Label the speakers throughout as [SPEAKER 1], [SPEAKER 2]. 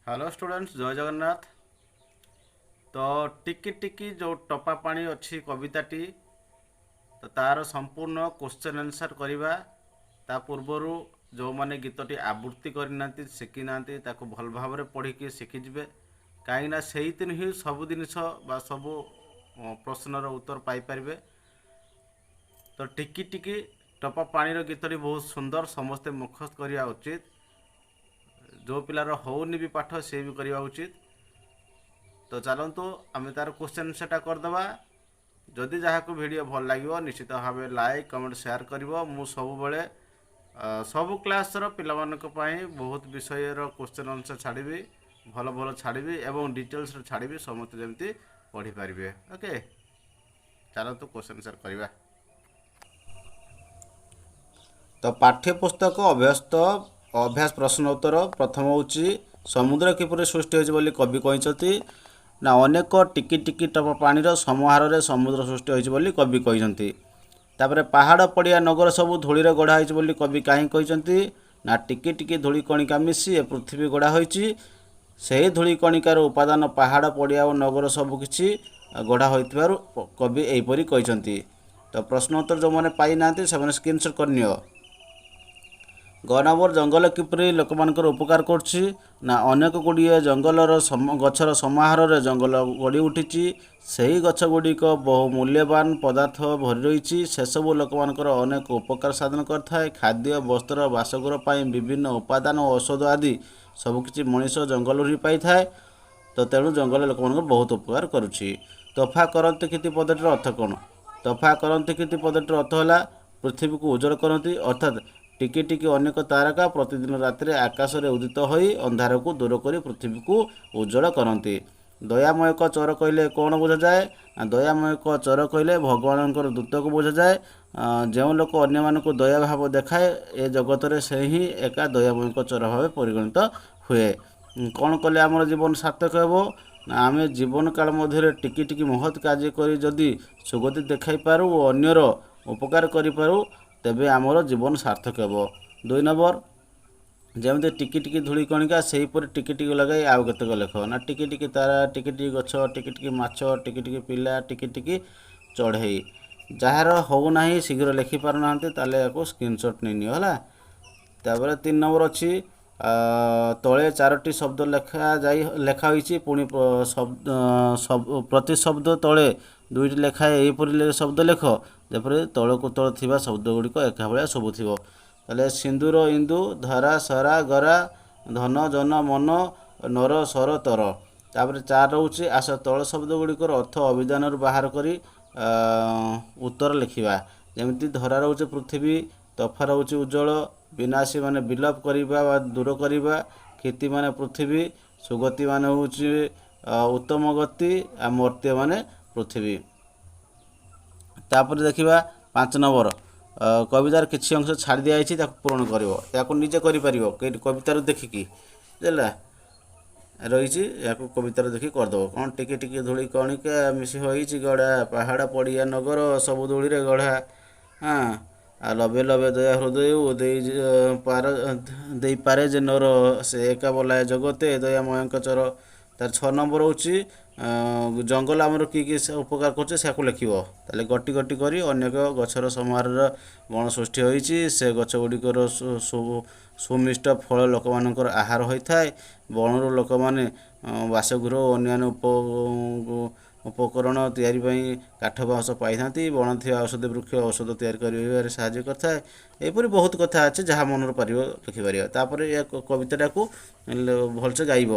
[SPEAKER 1] Hello students जय जगन्नाथ। तो टिकी टिकी जो टपा पानी अच्छी कविताटी तो तार संपूर्ण क्वेश्चन आंसर करवा ता पूर्वर जो माने गीतटी आवृत्ति करना शिखी ना भल भाव पढ़ी शिखिजे कहीं से ही सब जिनस सब प्रश्नर उत्तर पाइपर। तो टिकी टिकी टपा पानी गीतटी बहुत सुंदर समस्ते मुखस्त करवा उचित। जो पिलार होनी भी पाठ से भी करवा उचित। तो चलतु आम तार क्वेश्चन सेटा करदे। जदि जहाँ को वीडियो भल लगे निश्चित भाव लाइक कमेंट शेयर कर मु सब सब क्लासर पाई बहुत विषय क्वेश्चन आंसर छाड़ी भल भल छाड़ी एवं डिटेल्स छाड़ी समस्त जमी पढ़ी पारे। ओके चलतु क्वेश्चन आंसर करवा। तो पाठ्यपुस्तक अभ्यास प्रश्न उत्तर प्रथम होची समुद्र किपरि सृष्टि होइछ बोली कवि कहिसथि ना अनेक टिकी टिकी टप पानीर समाहार रे समुद्र सृष्टि होइछ बोली कवि कहिसथि। तापर पहाड़ पड़िया नगर सब धूलीर गढ़ा होइछ बोली कवि काहे कहिसथि ना टिकी टिकी धूली कणिका मिसी ए पृथ्वी गढ़ा होइछ। ସେହି ଧୂଳି କଣିକାର ଉପାଦାନ ପାହାଡ଼ ପଡ଼ିଆ ଓ ନଗର ସବୁ କିଛି ଗଢ଼ା ହୋଇଥିବାରୁ କବି ଏହିପରି କହିଛନ୍ତି। ତ ପ୍ରଶ୍ନ ଉତ୍ତର ଯେଉଁମାନେ ପାଇନାହାନ୍ତି ସେମାନେ ସ୍କ୍ରିନଶଟ୍ କରିନିଅ। ଗ ନମ୍ବର ଜଙ୍ଗଲ କିପରି ଲୋକମାନଙ୍କର ଉପକାର କରୁଛି ନା ଅନେକ ଗୁଡ଼ିଏ ଜଙ୍ଗଲର ଗଛର ସମାହାରରେ ଜଙ୍ଗଲ ଗଢ଼ି ଉଠିଛି। ସେହି ଗଛ ଗୁଡ଼ିକ ବହୁ ମୂଲ୍ୟବାନ ପଦାର୍ଥ ଭରି ରହିଛି। ସେସବୁ ଲୋକମାନଙ୍କର ଅନେକ ଉପକାର ସାଧନ କରିଥାଏ। ଖାଦ୍ୟ ବସ୍ତ୍ର ବାସଗୃହ ପାଇଁ ବିଭିନ୍ନ ଉପାଦାନ ଓ ଔଷଧ ଆଦି ସବୁକିଛି ମଣିଷ ଜଙ୍ଗଲରୁ ହିଁ ପାଇଥାଏ। ତ ତେଣୁ ଜଙ୍ଗଲ ଲୋକମାନଙ୍କୁ ବହୁତ ଉପକାର କରୁଛି। ତୋଫା କରନ୍ତି କୀର୍ତ୍ତି ପଦଟିର ଅର୍ଥ କ'ଣ? ତୋଫା କରନ୍ତି କୀର୍ତ୍ତି ପଦଟିର ଅର୍ଥ ହେଲା ପୃଥିବୀକୁ ଉଜ୍ଜଳ କରନ୍ତି ଅର୍ଥାତ୍ ଟିକି ଟିକି ଅନେକ ତାରକା ପ୍ରତିଦିନ ରାତିରେ ଆକାଶରେ ଉଦିତ ହୋଇ ଅନ୍ଧାରକୁ ଦୂର କରି ପୃଥିବୀକୁ ଉଜ୍ଜଳ କରନ୍ତି। ଦୟାମୟକ ଚର କହିଲେ କ'ଣ ବୁଝାଯାଏ? ଦୟାମୟକ ଚର କହିଲେ ଭଗବାନଙ୍କର ଦୂତକୁ ବୁଝାଯାଏ। ଯେଉଁ ଲୋକ ଅନ୍ୟମାନଙ୍କୁ ଦୟା ଭାବ ଦେଖାଏ ଏ ଜଗତରେ ସେ ହିଁ ଏକା ଦୟାମୟକ ଚର ଭାବେ ପରିଗଣିତ ହୁଏ। କ'ଣ କଲେ ଆମର ଜୀବନ ସାର୍ଥକ ହେବ? ନା ଆମେ ଜୀବନ କାଳ ମଧ୍ୟରେ ଟିକି ଟିକି ମହତ୍ କାର୍ଯ୍ୟ କରି ଯଦି ସୁଗତି ଦେଖାଇ ପାରୁ ଓ ଅନ୍ୟର ଉପକାର କରିପାରୁ ତେବେ ଆମର ଜୀବନ ସାର୍ଥକ ହେବ। 2 ନମ୍ବର ଯେମିତି ଟିକି ଟିକି ଧୂଳି କଣିକା ସେହିପରି ଟିକି ଟିକି ଲଗାଇ ଆଉ କେତେକ ଲେଖ। ନା ଟିକି ଟିକି ତାରା, ଟିକି ଟିକି ଗଛ, ଟିକି ଟିକି ମାଛ, ଟିକି ଟିକି ପିଲା, ଟିକି ଟିକି ଚଢ଼େଇ। ଯାହାର ହେଉନାହିଁ ଶୀଘ୍ର ଲେଖିପାରୁନାହାନ୍ତି ତାହେଲେ ୟାକୁ ସ୍କ୍ରିନଶଟ୍ ନେଇନିଅ ହେଲା। ତାପରେ 3 ନମ୍ବର ଅଛି ତଳେ 4ଟି ଶବ୍ଦ ଲେଖା ହୋଇଛି ପୁଣି ପ୍ରତି ଶବ୍ଦ ତଳେ 2ଟି ଲେଖାଏ ଏହିପରି ଶବ୍ଦ ଲେଖ ଯେପରି ତଳକୁ ତଳ ଥିବା ଶବ୍ଦ ଗୁଡ଼ିକ ଏକା ଭଳିଆ ଶୁଭୁଥିବ। ତାହେଲେ ସିନ୍ଦୁର ଇନ୍ଦୁ ଧରା ସରା ଗରା ଧନ ଜନ ମନ ନର ସର ତର। ତାପରେ 4 ରହୁଛି ଆସ ତଳ ଶବ୍ଦ ଗୁଡ଼ିକର ଅର୍ଥ ଅଭିଧାନରୁ ବାହାର କରି ଉତ୍ତର ଲେଖିବା। ଯେମିତି ଧରା ରହୁଛି ପୃଥିବୀ, ତଫା ରହୁଛି ଉଜ୍ଜଳ, ବିନାଶୀ ମାନେ ବିଲୋପ କରିବା ବା ଦୂର କରିବା, କ୍ଷିତି ମାନେ ପୃଥିବୀ, ସୁଗତି ମାନେ ହେଉଛି ଉତ୍ତମ ଗତି, ଆଉ ମର୍ତ୍ତ୍ୟ ମାନେ ପୃଥିବୀ। ତାପରେ ଦେଖିବା 5 ନମ୍ବର କବିତାର କିଛି ଅଂଶ ଛାଡ଼ି ଦିଆଯାଇଛି ତାକୁ ପୂରଣ କରିବ। ତାକୁ ନିଜେ କରିପାରିବ କବିତାରୁ ଦେଖିକି ବୁଝିଲା ରହିଛି ୟାକୁ କବିତାରୁ ଦେଖି କରିଦେବ। କ'ଣ ଟିକି ଟିକି ଧୂଳି କଣିକା ମିଶି ହୋଇଛି ଗଢ଼ା ପାହାଡ଼ ପଡ଼ିଆ ନଗର ସବୁ ଧୂଳିରେ ଗଢ଼ା। ହଁ ଆଉ ଲବେ ଲବେ ଦୟା ହୃଦୟ ଦେଇପାରେ ଯେ ନର ସେ ଏକା ବଲାଏ ଜଗତେ ଦୟାମୟଙ୍କ ଚର। ତାର 6 ନମ୍ବର ହେଉଛି ଜଙ୍ଗଲ ଆମର କି ଉପକାର କରୁছে ସେକୁ ଲେଖିବ। ତାହେଲେ ଗଟି ଗଟି କରି ଅନେକ ଗଛର ସମାହାରର ବଣ ସୃଷ୍ଟି ହୋଇଛି। ସେ ଗଛ ଗୁଡ଼ିକର ସୁମିଷ୍ଟ ଫଳ ଲୋକମାନଙ୍କର ଆହାର ହୋଇଥାଏ। ବଣରୁ ଲୋକମାନେ ବାସଗୃହ ଓ ଅନ୍ୟାନ୍ୟ ଉପକରଣ ତିଆରି ପାଇଁ କାଠ ବାଉଁଶ ପାଇଥାନ୍ତି। ବଣ ଥିବା ଔଷଧି ବୃକ୍ଷ ଔଷଧ ତିଆରି କରିବାରେ ସାହାଯ୍ୟ କରିଥାଏ। ଏହିପରି ବହୁତ କଥା ଅଛି ଯାହା ମନରେ ପାରିବ ଲେଖିପାରିବ। ତାପରେ ଏ କବିତାଟାକୁ ଭଲସେ ଗାଇବ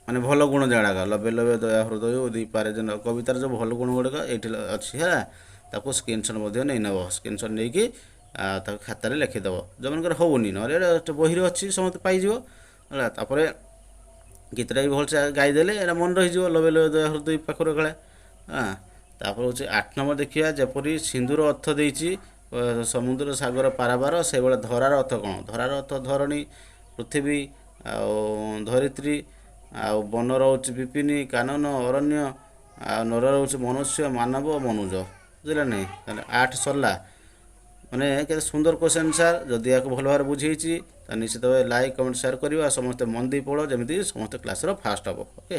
[SPEAKER 1] ମାନେ ଭଲ ଗୁଣ ଯାଡ଼ାକ ଲବେ ଲବେ ଦୟା ହୃଦୟ ଦେଇପାରେ ଯେ କବିତାର ଯେଉଁ ଭଲ ଗୁଣ ଗୁଡ଼ିକ ଏଇଠି ଅଛି ହେଲା। ତାକୁ ସ୍କ୍ରିନଶଟ୍ ମଧ୍ୟ ନେଇନେବ। ସ୍କ୍ରିନଶଟ୍ ନେଇକି ତାକୁ ଖାତାରେ ଲେଖିଦେବ ଯେଉଁମାନଙ୍କର ହେଉନି ନହେଲେ ବହିରେ ଅଛି ସମସ୍ତେ ପାଇଯିବ ହେଲା। ତାପରେ ଗୀତଟା ବି ଭଲସେ ଗାଇଦେଲେ ଏଇଟା ମନେ ରହିଯିବ ଲବେ ଲବେ ଦୟା ହୃଦୟ ପାଖରେ ଖେଳେ। ତାପରେ ହେଉଛି 8 ନମ୍ବର ଦେଖିବା ଯେପରି ସିନ୍ଦୁର ଅର୍ଥ ଦେଇଛି ସମୁଦ୍ର ସାଗର ପାରାବାର ସେଇଭଳିଆ ଧରାର ଅର୍ଥ କ'ଣ? ଧରାର ଅର୍ଥ ଧରଣୀ ପୃଥିବୀ ଆଉ ଧରିତ୍ରୀ ଆଉ ବନ ରହୁଛି ବିପିନି କାନନ ଅରଣ୍ୟ ଆଉ ନର ରହୁଛି ମନୁଷ୍ୟ ମାନବ ମନୁଜ ବୁଝିଲା ନାହିଁ। ତାହେଲେ 8 ସରିଲା। ମାନେ କେତେ ସୁନ୍ଦର କ୍ୱେଶ୍ଚନ୍ ସାର୍। ଯଦି ୟାକୁ ଭଲ ଭାବରେ ବୁଝେଇଛି ନିଶ୍ଚିତ ଭାବେ ଲାଇକ୍ କମେଣ୍ଟ ସେୟାର କରିବା, ସମସ୍ତେ ମନ ଦେଇ ପଢ଼ ଯେମିତି ସମସ୍ତେ କ୍ଲାସ୍ର ଫାଷ୍ଟ ହେବ। ଓକେ।